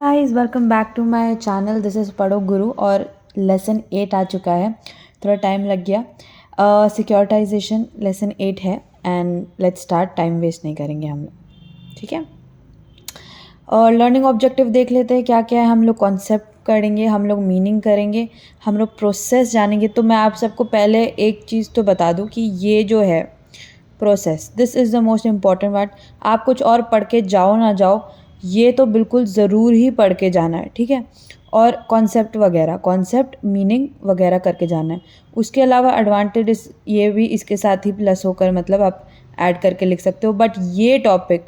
Guys welcome back to my channel. This is Padho Guru और lesson 8 आ चुका है। थोड़ा टाइम लग गया। सिक्योरिटाइजेशन लेसन 8 है and let's start. Time waste नहीं करेंगे हम लोग, ठीक है। और लर्निंग ऑब्जेक्टिव देख लेते हैं क्या क्या है। हम लोग कॉन्सेप्ट करेंगे, हम लोग मीनिंग करेंगे, हम लोग प्रोसेस जानेंगे। तो मैं आप सबको पहले एक चीज़ तो बता दूं कि ये जो है process, this is the most important part. आप कुछ और पढ़ के जाओ ना जाओ, ये तो बिल्कुल ज़रूर ही पढ़ के जाना है, ठीक है। और कॉन्सेप्ट वगैरह, कॉन्सेप्ट मीनिंग वगैरह करके जाना है। उसके अलावा एडवांटेज ये भी इसके साथ ही प्लस होकर मतलब आप ऐड करके लिख सकते हो, बट ये टॉपिक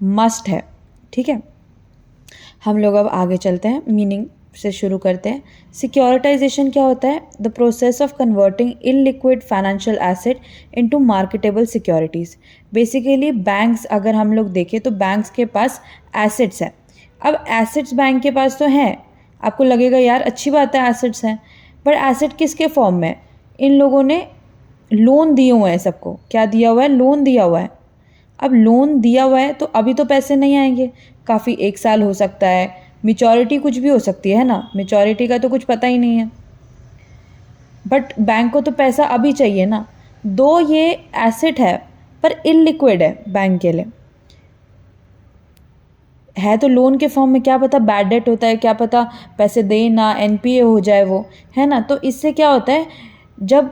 मस्ट है, ठीक है। हम लोग अब आगे चलते हैं, मीनिंग से शुरू करते हैं। सिक्योरिटाइजेशन क्या होता है? The process of converting illiquid financial asset into marketable securities. Basically banks, अगर हम लोग देखें तो बैंक्स के पास एसेट्स हैं। अब एसेट्स बैंक के पास तो हैं, आपको लगेगा यार अच्छी बात है एसेट्स हैं, पर एसेट किसके फॉर्म में? इन लोगों ने लोन दिए हुए हैं सबको। क्या दिया हुआ है? लोन दिया हुआ है। अब लोन दिया हुआ है तो अभी तो पैसे नहीं आएंगे, काफ़ी 1 साल हो सकता है, मेचोरिटी कुछ भी हो सकती है ना, मेचोरिटी का तो कुछ पता ही नहीं है। बट बैंक को तो पैसा अभी चाहिए ना। दो ये एसेट है पर इलिक्विड है बैंक के लिए, है तो लोन के फॉर्म में। क्या पता बैड डेट होता है, क्या पता पैसे दे ना, एनपीए हो जाए वो, है ना। तो इससे क्या होता है, जब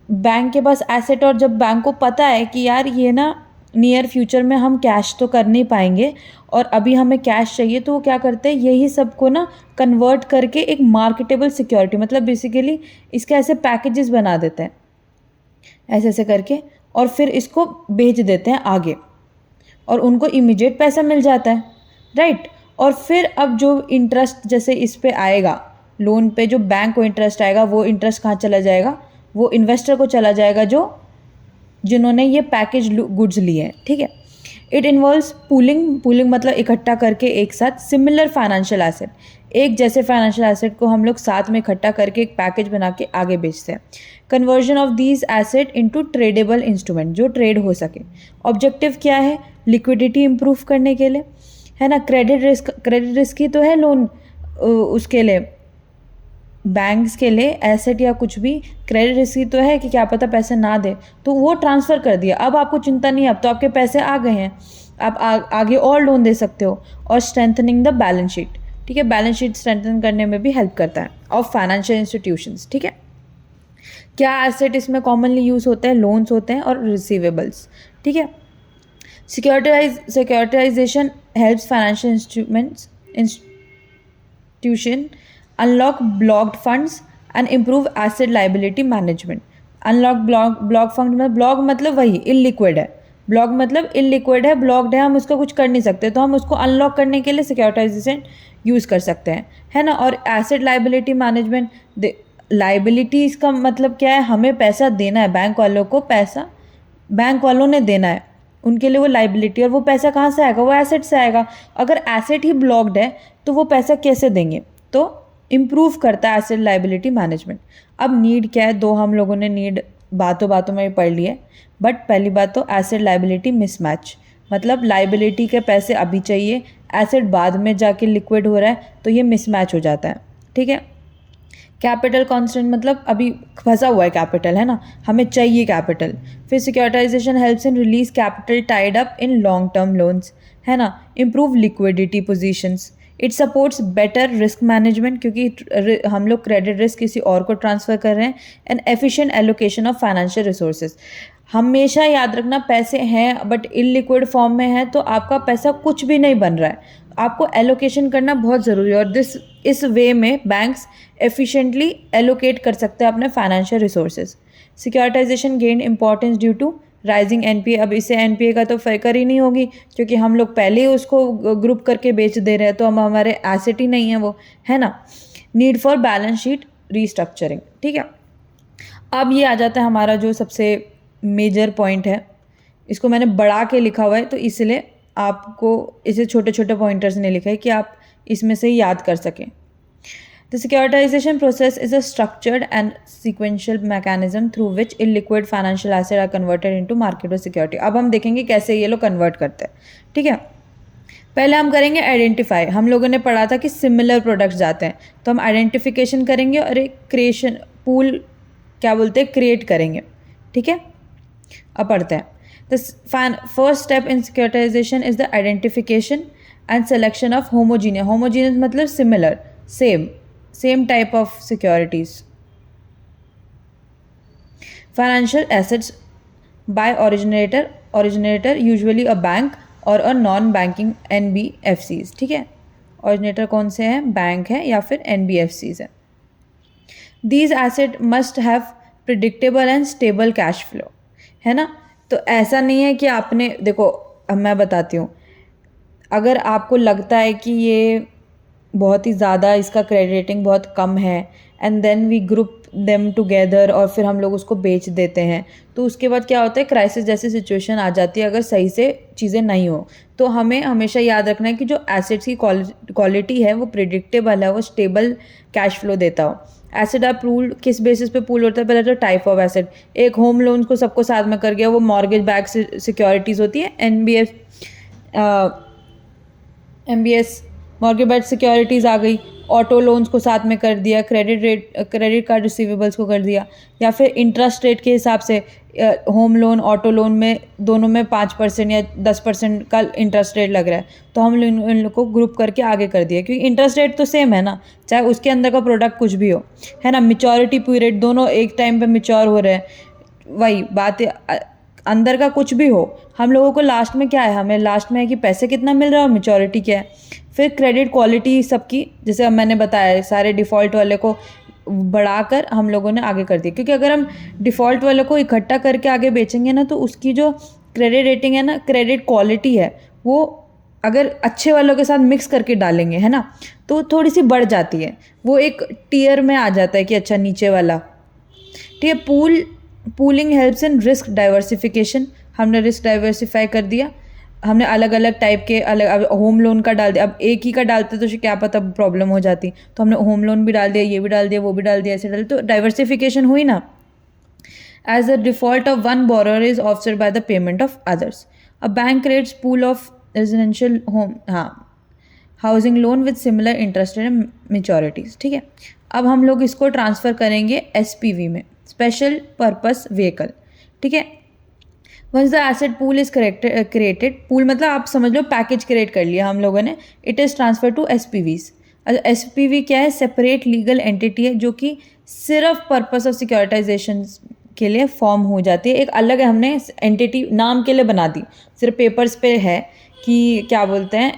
बैंक के पास एसेट और जब बैंक को पता है कि यार ये ना नियर फ्यूचर में हम कैश तो कर नहीं पाएंगे और अभी हमें कैश चाहिए, तो वो क्या करते हैं, यही सबको ना कन्वर्ट करके एक मार्केटेबल सिक्योरिटी, मतलब बेसिकली इसके ऐसे पैकेजेस बना देते हैं ऐसे ऐसे करके, और फिर इसको बेच देते हैं आगे और उनको इमीडिएट पैसा मिल जाता है, राइट। और फिर अब जो इंटरेस्ट जैसे इस पे आएगा, लोन पे जो बैंक को इंटरेस्ट आएगा, वो इंटरेस्ट कहाँ चला जाएगा? वो इन्वेस्टर को चला जाएगा जो जिन्होंने ये पैकेज गुड्स लिए हैं, ठीक है। इट इन्वॉल्व्स पूलिंग, पूलिंग मतलब इकट्ठा करके एक साथ सिमिलर फाइनेंशियल एसेट, एक जैसे फाइनेंशियल एसेट को हम लोग साथ में इकट्ठा करके एक पैकेज बना के आगे बेचते हैं। Conversion of these asset into tradable instrument, जो ट्रेड हो सके। ऑब्जेक्टिव क्या है? लिक्विडिटी इंप्रूव करने के लिए, है ना। क्रेडिट रिस्क ही तो है लोन, उसके लिए बैंक्स के लिए एसेट या कुछ भी क्रेडिट रिस्क तो है कि क्या पता पैसे ना दे, तो वो ट्रांसफ़र कर दिया। अब आपको चिंता नहीं है, अब तो आपके पैसे आ गए हैं, आप आगे और लोन दे सकते हो। और स्ट्रेंथनिंग द बैलेंस शीट, ठीक है। बैलेंस शीट स्ट्रेंथन करने में भी हेल्प करता है ऑफ फाइनेंशियल इंस्टीट्यूशंस, ठीक है। क्या एसेट इसमें कॉमनली यूज़ होते हैं? लोन्स होते हैं और रिसीवेबल्स, ठीक है। Securitisation helps financial institution unlock blocked funds and improve asset liability management. unlock block fund में ब्लॉक मतलब वही इलिक्विड है, ब्लॉक मतलब इलिक्विड है, ब्लॉक्ड है, हम उसका कुछ कर नहीं सकते, तो हम उसको अनलॉक करने के लिए सिक्योरिटाइजेशन यूज़ कर सकते हैं, है ना। और एसेट लाइबिलिटी मैनेजमेंट, लाइबिलिटी इसका मतलब क्या है? हमें पैसा देना है बैंक वालों को, पैसा बैंक वालों ने देना है, उनके लिए वो लाइबिलिटी। और वो पैसा कहाँ से आएगा? वो एसेट से आएगा। अगर एसेट ही ब्लॉक्ड है तो वो पैसा कैसे देंगे? तो इम्प्रूव करता है एसेट लाइबिलिटी मैनेजमेंट। अब नीड क्या है? दो हम लोगों ने नीड बातों बातों में पढ़ लिए, बट पहली बात तो एसेट लाइबिलिटी मिसमैच, मतलब लाइबिलिटी के पैसे अभी चाहिए, एसेट बाद में जाके लिक्विड हो रहा है, तो ये मिसमैच हो जाता है, ठीक है। कैपिटल कॉन्स्टेंट मतलब अभी फंसा हुआ है कैपिटल, है ना, हमें चाहिए कैपिटल। फिर securitisation helps in release capital tied up in long term loans, है ना। Improve liquidity positions. It supports better risk management, क्योंकि हम लोग क्रेडिट रिस्क किसी और को ट्रांसफ़र कर रहे हैं। And efficient allocation of financial resources. हमेशा याद रखना, पैसे हैं बट इलिक्विड फॉर्म में है तो आपका पैसा कुछ भी नहीं बन रहा है, आपको एलोकेशन करना बहुत ज़रूरी है। और इस वे में बैंक्स एफिशिएंटली एलोकेट कर सकते हैं अपने financial resources. Securitisation gain importance due to rising NPA. अब इसे एनपीए का तो फिक्र ही नहीं होगी, क्योंकि हम लोग पहले ही उसको ग्रुप करके बेच दे रहे हैं, तो हम हमारे एसेट ही नहीं है वो, है ना। Need for balance sheet restructuring, ठीक है। अब ये आ जाता है हमारा जो सबसे मेजर पॉइंट है, इसको मैंने बढ़ा के लिखा हुआ है, तो इसलिए आपको इसे छोटे छोटे पॉइंटर्स ने लिखा है कि आप इसमें से याद कर सकें। The securitization process is a structured and sequential mechanism through which illiquid financial assets are converted into marketable security. अब हम देखेंगे कैसे ये लोग कन्वर्ट करते हैं, ठीक है। पहले हम करेंगे आइडेंटिफाई। हम लोगों ने पढ़ा था कि सिमिलर प्रोडक्ट्स जाते हैं, तो हम आइडेंटिफिकेशन करेंगे और एक क्रिएशन पूल क्या बोलते हैं क्रिएट करेंगे। ठीक है, अब पढ़ते हैं। The first step in securitisation is the identification and selection of homogeneous. Homogeneous मतलब similar, same type of securities. Financial assets by originator usually a bank और अ नॉन बैंकिंग NBFCs। ठीक है, ओरिजिनेटर कौन से हैं, बैंक है या फिर NBFCs है। These asset must have predictable and stable cash flow, है ना। तो ऐसा नहीं है कि आपने देखो, अब मैं बताती हूँ, अगर आपको लगता है कि ये बहुत ही ज़्यादा इसका क्रेडिट रेटिंग बहुत कम है and then we group them together और फिर हम लोग उसको बेच देते हैं, तो उसके बाद क्या होता है, क्राइसिस जैसी सिचुएशन आ जाती है अगर सही से चीज़ें नहीं हो। तो हमें हमेशा याद रखना है कि जो एसेट्स की क्वालिटी है वो प्रिडिक्टेबल है, वो स्टेबल कैश फ्लो देता हो। एसेट आर पूल्ड, किस बेसिस पे पूल होता है, पहले तो टाइप ऑफ एसेट। एक होम लोन को सबको साथ में कर गया, वो मॉर्गेज बैक सिक्योरिटीज़ होती है, MBS मॉर्गेज बैक सिक्योरिटीज़ आ गई। ऑटो लोन्स को साथ में कर दिया, क्रेडिट कार्ड रिसीवेबल्स को कर दिया, या फिर इंटरेस्ट रेट के हिसाब से होम लोन ऑटो लोन में दोनों में 5% या 10% का इंटरेस्ट रेट लग रहा है, तो हम इन लोग को ग्रुप करके आगे कर दिया, क्योंकि इंटरेस्ट रेट तो सेम है ना, चाहे उसके अंदर का प्रोडक्ट कुछ भी हो, है ना। मैच्योरिटी पीरियड दोनों एक टाइम पे मैच्योर हो रहे हैं, वही बात है, अंदर का कुछ भी हो, हम लोगों को लास्ट में क्या है, हमें लास्ट में है कि पैसे कितना मिल रहा है और मैच्योरिटी क्या है। फिर क्रेडिट क्वालिटी सबकी, जैसे अब मैंने बताया, सारे डिफ़ॉल्ट वाले को बढ़ाकर हम लोगों ने आगे कर दिया, क्योंकि अगर हम डिफ़ॉल्ट वाले को इकट्ठा करके आगे बेचेंगे ना, तो उसकी जो क्रेडिट रेटिंग है ना, क्रेडिट क्वालिटी है, वो अगर अच्छे वालों के साथ मिक्स करके डालेंगे, है ना, तो थोड़ी सी बढ़ जाती है, वो एक टियर में आ जाता है कि अच्छा नीचे वाला। ठीक है, pooling helps in risk diversification. हमने रिस्क डाइवर्सिफाई कर दिया, हमने अलग अलग टाइप के अलग, अब होम लोन का डाल दिया, अब एक ही का डालते तो क्या पता प्रॉब्लम हो जाती, तो हमने होम लोन भी डाल दिया, ये भी डाल दिया, वो भी डाल दिया, ऐसे डाल दिया, तो डाइवर्सिफिकेशन हुई ना। As the default of one borrower is offset by the payment of others. A bank creates pool of residential home, housing loan with similar interest and maturities. ठीक है, अब हम लोग इसको ट्रांसफ़र करेंगे SPV में, स्पेशल पर्पस व्हीकल। ठीक है, once the asset pool is created, pool मतलब आप समझ लो पैकेज क्रिएट कर लिया हम लोगों ने, it is transfer to SPVs। SPV क्या है, सेपरेट लीगल एंटिटी है जो कि सिर्फ पर्पस ऑफ सिक्योरिटाइजेशन के लिए फॉर्म हो जाती है, एक अलग है, हमने एंटिटी नाम के लिए बना दी, सिर्फ पेपर्स पे है कि क्या बोलते हैं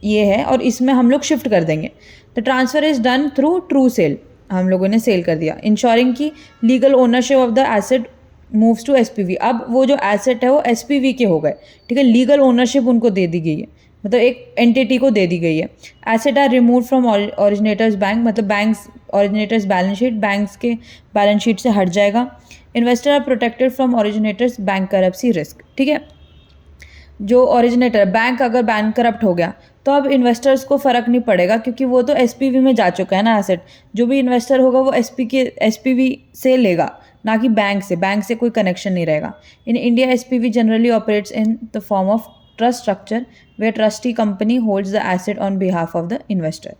ये है, और इसमें हम लोग शिफ्ट कर देंगे। The transfer is done through true sale, हम लोगों ने सेल कर दिया, इंश्योरिंग की legal ownership of the asset moves to SPV। अब वो जो एसेट है वो SPV के हो गए, ठीक है, लीगल ओनरशिप उनको दे दी गई है, मतलब एक एंटिटी को दे दी गई है। Asset are remove from originator's bank, मतलब banks originator's balance sheet, banks के बैलेंस शीट से हट जाएगा। Investor are protected from originator's bankruptcy risk. ठीक है, जो ओरिजिनेटर बैंक अगर बैंक करप्ट हो गया तो अब इन्वेस्टर्स को फ़र्क नहीं पड़ेगा, क्योंकि वो तो SPV में जा चुका है ना एसेट, जो भी इन्वेस्टर होगा वो SPV से लेगा, ना कि बैंक से कोई कनेक्शन नहीं रहेगा। In India SPV generally operates in the form of trust structure where trustee company holds the asset on behalf of the investor.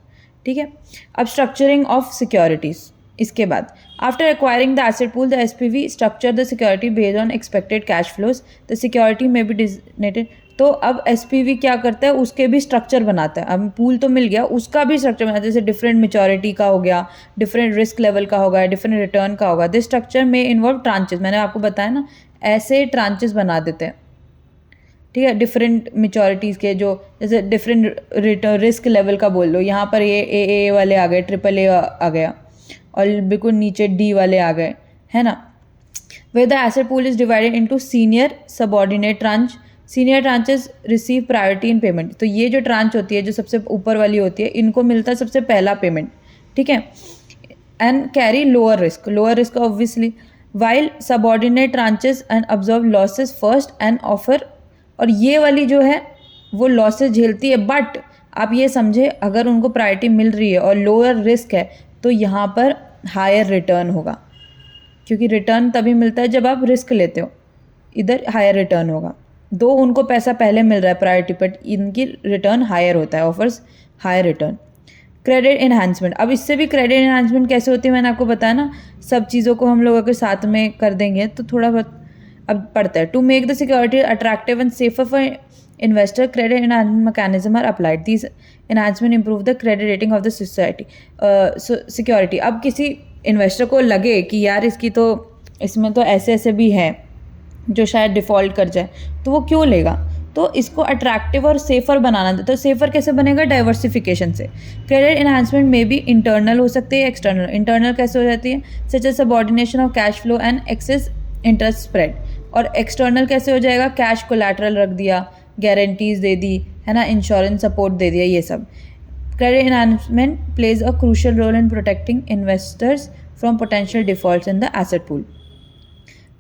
ठीक है, अब स्ट्रक्चरिंग ऑफ सिक्योरिटीज़, इसके बाद after acquiring the asset pool the SPV structure the security based on expected cash flows, the security may be designated. तो अब SPV क्या करता है, उसके भी स्ट्रक्चर बनाता है, अब पूल तो मिल गया, उसका भी स्ट्रक्चर बनाता है, जैसे डिफरेंट मैच्योरिटी का हो गया, डिफरेंट रिस्क लेवल का होगा, डिफरेंट रिटर्न का होगा। दिस स्ट्रक्चर में इन्वॉल्व ट्रांचेस, मैंने आपको बताया ना, ऐसे ट्रांचेस बना देते हैं। ठीक है, डिफरेंट मैच्योरिटीज़ के, जो जैसे डिफरेंट रिटर्न रिस्क लेवल का बोल लो, यहाँ पर ये AA वाले आ गए, AAA आ गया, और बिल्कुल नीचे D वाले आ गए, है ना। Way the asset pool is divided into senior subordinate tranche, senior tranches receive priority in payment. तो ये जो ट्रांच होती है, जो सबसे ऊपर वाली होती है, इनको मिलता है सबसे पहला पेमेंट। ठीक है, and carry lower risk obviously, while subordinate tranches and observe losses first and offer, और ये वाली जो है वो लॉसेस झेलती है, बट आप ये समझे अगर उनको प्रायोरिटी मिल रही है और लोअर रिस्क है तो यहाँ पर हायर रिटर्न होगा, क्योंकि रिटर्न तभी मिलता है जब आप रिस्क लेते हो, इधर हायर रिटर्न होगा। दो उनको पैसा पहले मिल रहा है प्रायोरिटी, बट इनकी रिटर्न हायर होता है, offers higher return. Credit enhancement, अब इससे भी क्रेडिट इन्हांसमेंट कैसे होती है मैंने आपको बताया ना, सब चीज़ों को हम लोग अगर साथ में कर देंगे तो थोड़ा बहुत अब पड़ता है। To make the security attractive and safer for investor, credit enhancement mechanism are applied. These enhancement improve the credit rating of the society security. अब किसी इन्वेस्टर को लगे कि यार इसकी तो इसमें तो ऐसे ऐसे भी है जो शायद डिफ़ॉल्ट कर जाए, तो वो क्यों लेगा? तो इसको अट्रैक्टिव और सेफ़र बनाना, तो सेफ़र कैसे बनेगा? डाइवर्सिफिकेशन से। क्रेडिट इन्हांसमेंट में भी इंटरनल हो सकती है, एक्सटर्नल। इंटरनल कैसे हो जाती है? Such as subordination of cash flow and excess interest spread. और एक्सटर्नल कैसे हो जाएगा? कैश कोलैटरल रख दिया, गारंटीज दे दी, है ना, इंश्योरेंस सपोर्ट दे दिया, ये सब। Credit enhancement plays a crucial role in protecting investors from potential defaults in the asset pool.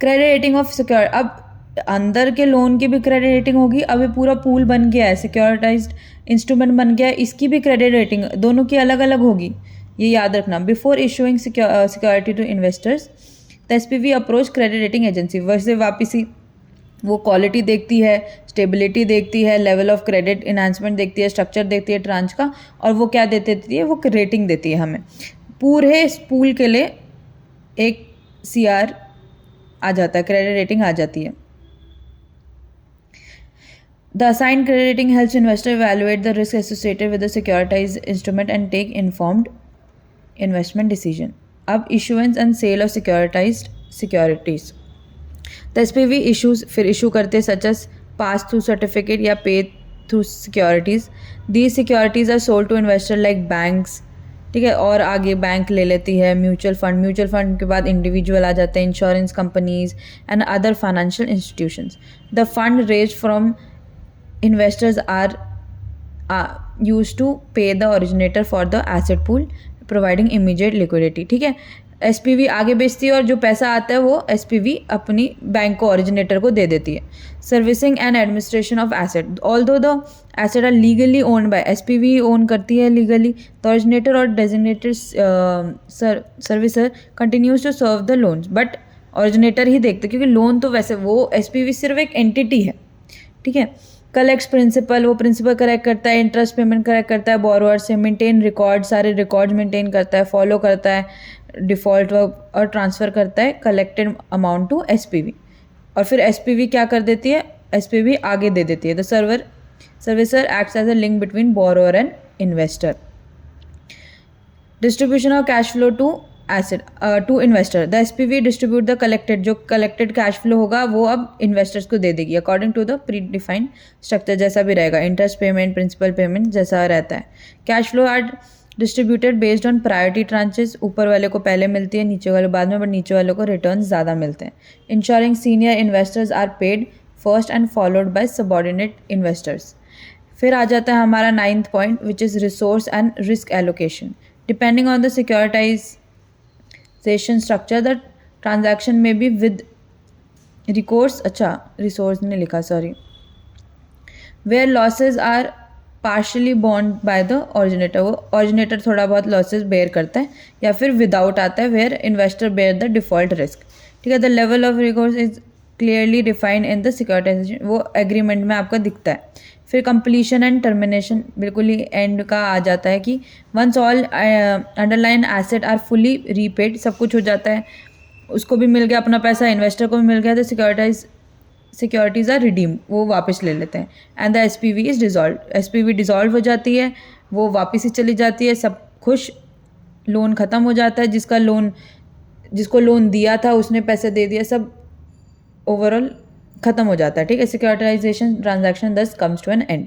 Credit rating of secure, अब अंदर के लोन की भी क्रेडिट रेटिंग होगी, अभी पूरा पूल बन गया है, सिक्योरिटाइज्ड इंस्ट्रूमेंट बन गया है, इसकी भी क्रेडिट रेटिंग दोनों की अलग अलग होगी, ये याद रखना। Before issuing security to investors the SPV approach credit rating agency. वैसे वापिस ही वो क्वालिटी देखती है, स्टेबिलिटी देखती है, लेवल ऑफ क्रेडिट इन्हांसमेंट देखती है, स्ट्रक्चर देखती है ट्रांच का, और वो क्या देती है? वो रेटिंग देती है हमें। पूरे पूल के लिए एक सीआर आ जाता है, क्रेडिट रेटिंग आ जाती है। The assigned credit rating helps investor evaluate the risk associated with the securitised instrument and take informed investment decision. अब issuance and sale of securitised securities, the SPV issues फिर issue करते हैं such as pass through certificate या pay through securities. These securities are sold to investor like banks, ठीक है, और आगे bank ले लेती है, म्यूचुअल फंड के बाद इंडिविजुअल आ जाते हैं, insurance companies and other financial institutions. The fund raise from investors are use to pay the originator for the asset pool providing immediate liquidity, ठीक है। एसपीवी आगे बेचती है और जो पैसा आता है वो एसपीवी अपनी बैंक को, ओरिजिनेटर को दे देती है। Servicing and administration of asset, although the asset are legally owned by SPV, own करती है लीगली, द ओरिजिनेटर और designated servicer continues to serve the loans, but originator ही देखते, क्योंकि लोन तो वैसे वो एसपीवी सिर्फ एक एंटिटी है, ठीक है। कलेक्ट्स प्रिंसिपल, वो प्रिंसिपल कलेक्ट करता है, इंटरेस्ट पेमेंट कलेक्ट करता है बोरोअर से, मेंटेन रिकॉर्ड, सारे रिकॉर्ड मेंटेन करता है, फॉलो करता है डिफ़ॉल्ट और ट्रांसफ़र करता है कलेक्टेड अमाउंट टू एसपीवी, और फिर एसपीवी क्या कर देती है? एसपीवी आगे दे देती है। The servicer acts as a link between borrower and investor. Distribution of cash flow to asset to investor, the SPV distribute the collected, जो कलेक्टेड कैश फ्लो होगा वो अब इन्वेस्टर्स को दे देगी according to the predefined structure, जैसा भी रहेगा, इंटरेस्ट पेमेंट, प्रिंसिपल पेमेंट जैसा रहता है। Cash flow are distributed based on priority tranches, ऊपर वाले को पहले मिलती है, नीचे वाले बाद में, बट नीचे वाले को रिटर्न ज़्यादा मिलते हैं। Ensuring senior investors are paid first and followed by subordinate investors. फिर आ जाता है हमारा 9th point which is resource and risk allocation. Depending on the securitisation structure the transaction may be with recourse, अच्छा resource ने लिखा, sorry, where losses are partially बॉन्ड by the originator, वो ऑरिजिनेटर थोड़ा बहुत लॉसेज बेयर करता है, या फिर विदाउट आता है where investor bear the default risk, ठीक है। The level of recourse is clearly defined in the securitisation, वो एग्रीमेंट में आपका दिखता है। फिर कंप्लीशन एंड टर्मिनेशन, बिल्कुल ही एंड का आ जाता है कि once all underlying asset are fully repaid, सब कुछ हो जाता है, उसको भी मिल गया अपना पैसा, इन्वेस्टर को भी मिल गया, तो सिक्योरिटीज़ आर रिडीम, वो वापस ले लेते हैं। And the SPV is dissolve, SPV dissolve हो जाती है, वो वापस ही चली जाती है, सब खुश, लोन ख़त्म हो जाता है, जिसको लोन दिया था उसने पैसे दे दिया, सब ओवरऑल ख़त्म हो जाता है, ठीक है। सिक्योरिटाइजेशन ट्रांजैक्शन दस कम्स टू एन एंड।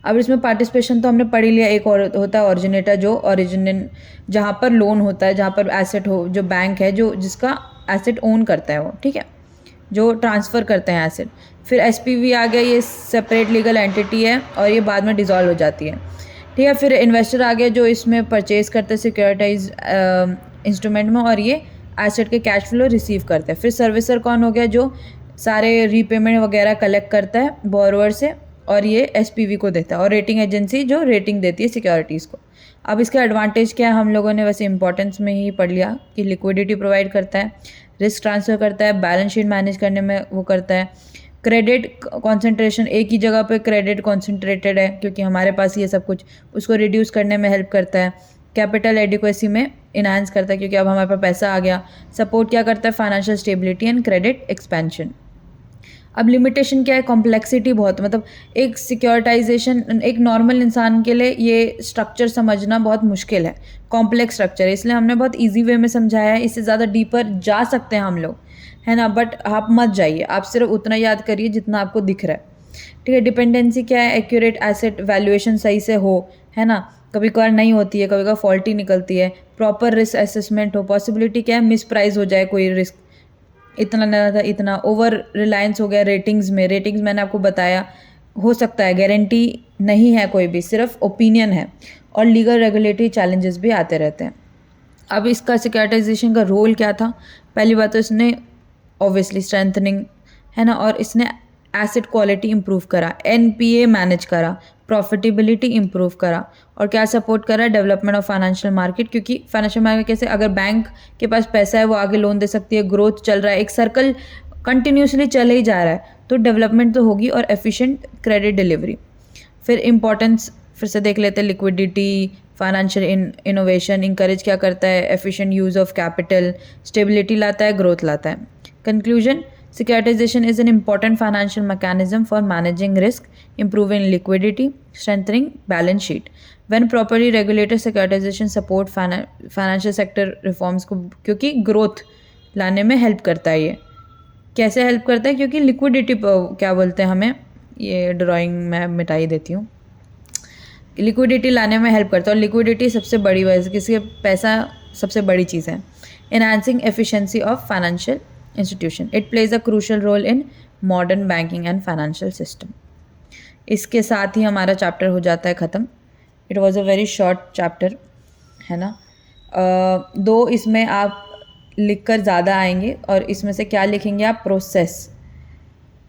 अब इसमें पार्टिसिपेशन तो हमने पढ़ ही लिया, एक और होता है ओरिजिनेटर, जो जहाँ पर लोन होता है, जहाँ पर एसेट हो, जो बैंक है जो जिसका एसेट ओन करता है वो, ठीक है, जो ट्रांसफ़र करते हैं एसेट। फिर एसपीवी आ गया, ये सेपरेट लीगल एंटिटी है और ये बाद में डिज़ोल्व हो जाती है, ठीक है। फिर इन्वेस्टर आ गया जो इसमें परचेज़ करते हैं सिक्योरिटाइज इंस्ट्रूमेंट में, और ये एसेट के कैश फ्लो रिसीव करते हैं। फिर सर्विसर कौन हो गया? जो सारे रीपेमेंट वगैरह कलेक्ट करता है बोरोअर से, और ये एसपीवी को देता है। और रेटिंग एजेंसी जो रेटिंग देती है सिक्योरिटीज़ को। अब इसका एडवांटेज क्या है, हम लोगों ने वैसे इंपॉर्टेंस में ही पढ़ लिया कि लिक्विडिटी प्रोवाइड करता है, रिस्क ट्रांसफ़र करता है, बैलेंस शीट मैनेज करने में वो करता है, क्रेडिट कॉन्सेंट्रेशन, एक ही जगह पे क्रेडिट कॉन्सेंट्रेटेड है क्योंकि हमारे पास ये सब कुछ, उसको रिड्यूस करने में हेल्प करता है। कैपिटल एडिक्वेसी में इन्हांस करता है क्योंकि अब हमारे पास पैसा आ गया। सपोर्ट क्या करता है? Financial stability and credit expansion. अब लिमिटेशन क्या है? कॉम्प्लेक्सिटी बहुत, मतलब एक सिक्योरिटाइजेशन, एक नॉर्मल इंसान के लिए ये स्ट्रक्चर समझना बहुत मुश्किल है, कॉम्प्लेक्स स्ट्रक्चर है, इसलिए हमने बहुत इजी वे में समझाया है। इससे ज़्यादा डीपर जा सकते हैं हम लोग, है ना, बट आप मत जाइए, आप सिर्फ उतना याद करिए जितना आपको दिख रहा है, ठीक है। डिपेंडेंसी क्या है? एक्यूरेट एसेट वैल्यूएशन सही से हो, है ना, कभी कभार नहीं होती है, कभी कभार फॉल्टी निकलती है। प्रॉपर रिस्क असेसमेंट हो। पॉसिबिलिटी क्या है? मिस प्राइस हो जाए कोई रिस्क, इतना ना था इतना, ओवर रिलायंस हो गया रेटिंग्स में। रेटिंग्स मैंने आपको बताया, हो सकता है, गारंटी नहीं है कोई भी, सिर्फ ओपिनियन है। और लीगल रेगुलेटरी चैलेंजेस भी आते रहते हैं। अब इसका सिक्योरिटाइजेशन का रोल क्या था? पहली बात तो इसने ऑब्वियसली स्ट्रेंथनिंग, है ना, और इसने एसेट क्वालिटी इंप्रूव करा, एनपीए मैनेज करा, प्रॉफिटेबिलिटी इंप्रूव करा, और क्या सपोर्ट करा? डेवलपमेंट ऑफ फाइनेंशियल मार्केट, क्योंकि फाइनेंशियल मार्केट कैसे, अगर बैंक के पास पैसा है वो आगे लोन दे सकती है, ग्रोथ चल रहा है, एक सर्कल कंटिन्यूसली चले ही जा रहा है, तो डेवलपमेंट तो होगी, और एफिशिएंट क्रेडिट डिलीवरी। फिर इंपॉर्टेंस फिर से देख लेते हैं। लिक्विडिटी, फाइनेंशियल इनोवेशन इंकरेज क्या करता है? Efficient use of capital, stability लाता है, ग्रोथ लाता है। Conclusion, securitization is an important financial mechanism for managing risk, improving liquidity, strengthening balance sheet. When properly regulated, securitization support financial sector reforms को, क्योंकि growth लाने में हेल्प करता है। ये कैसे हेल्प करता है? क्योंकि लिक्विडिटी क्या बोलते हैं हमें, ये ड्राइंग मैं मिटा ही देती हूँ, लिक्विडिटी लाने में हेल्प करता है। और लिक्विडिटी सबसे बड़ी वजह, किसी पैसा सबसे बड़ी चीज़ है। Enhancing efficiency of financial institution. It plays a crucial role in modern banking and financial system. इसके साथ ही हमारा चैप्टर हो जाता है ख़त्म। It was a very short chapter, है ना। दो इसमें आप लिखकर ज़्यादा आएंगे, और इसमें से क्या लिखेंगे आप? प्रोसेस।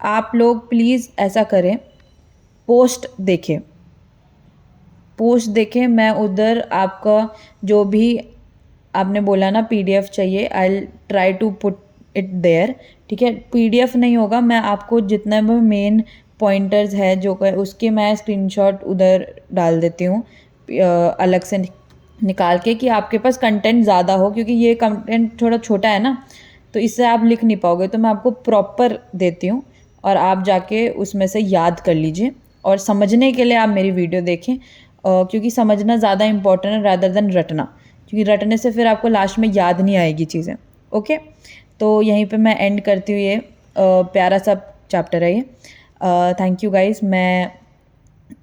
आप लोग प्लीज़ ऐसा करें, पोस्ट देखें, पोस्ट देखें। मैं उधर आपका जो भी आपने बोला ना पीडीएफ चाहिए, I try to put it there, ठीक है। पीडीएफ नहीं होगा, मैं आपको जितना भी मेन पॉइंटर्स है जो उसके मैं स्क्रीनशॉट उधर डाल देती हूँ अलग से निकाल के, कि आपके पास कंटेंट ज़्यादा हो, क्योंकि ये कंटेंट थोड़ा छोटा है ना, तो इससे आप लिख नहीं पाओगे, तो मैं आपको प्रॉपर देती हूँ, और आप जाके उसमें से याद कर लीजिए। और समझने के लिए आप मेरी वीडियो देखें, क्योंकि समझना ज़्यादा इंपॉर्टेंट है रादर देन रटना, क्योंकि रटने से फिर आपको लास्ट में याद नहीं आएगी चीज़ें। ओके, तो यहीं पे मैं एंड करती हूँ। ये प्यारा सा चैप्टर है ये। Thank you guys. मैं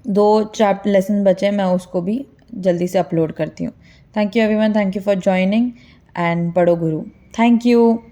2 चैप्टर लेसन बचे, मैं उसको भी जल्दी से अपलोड करती हूँ। Thank you everyone, thank you for joining, and पढ़ो गुरु। Thank you.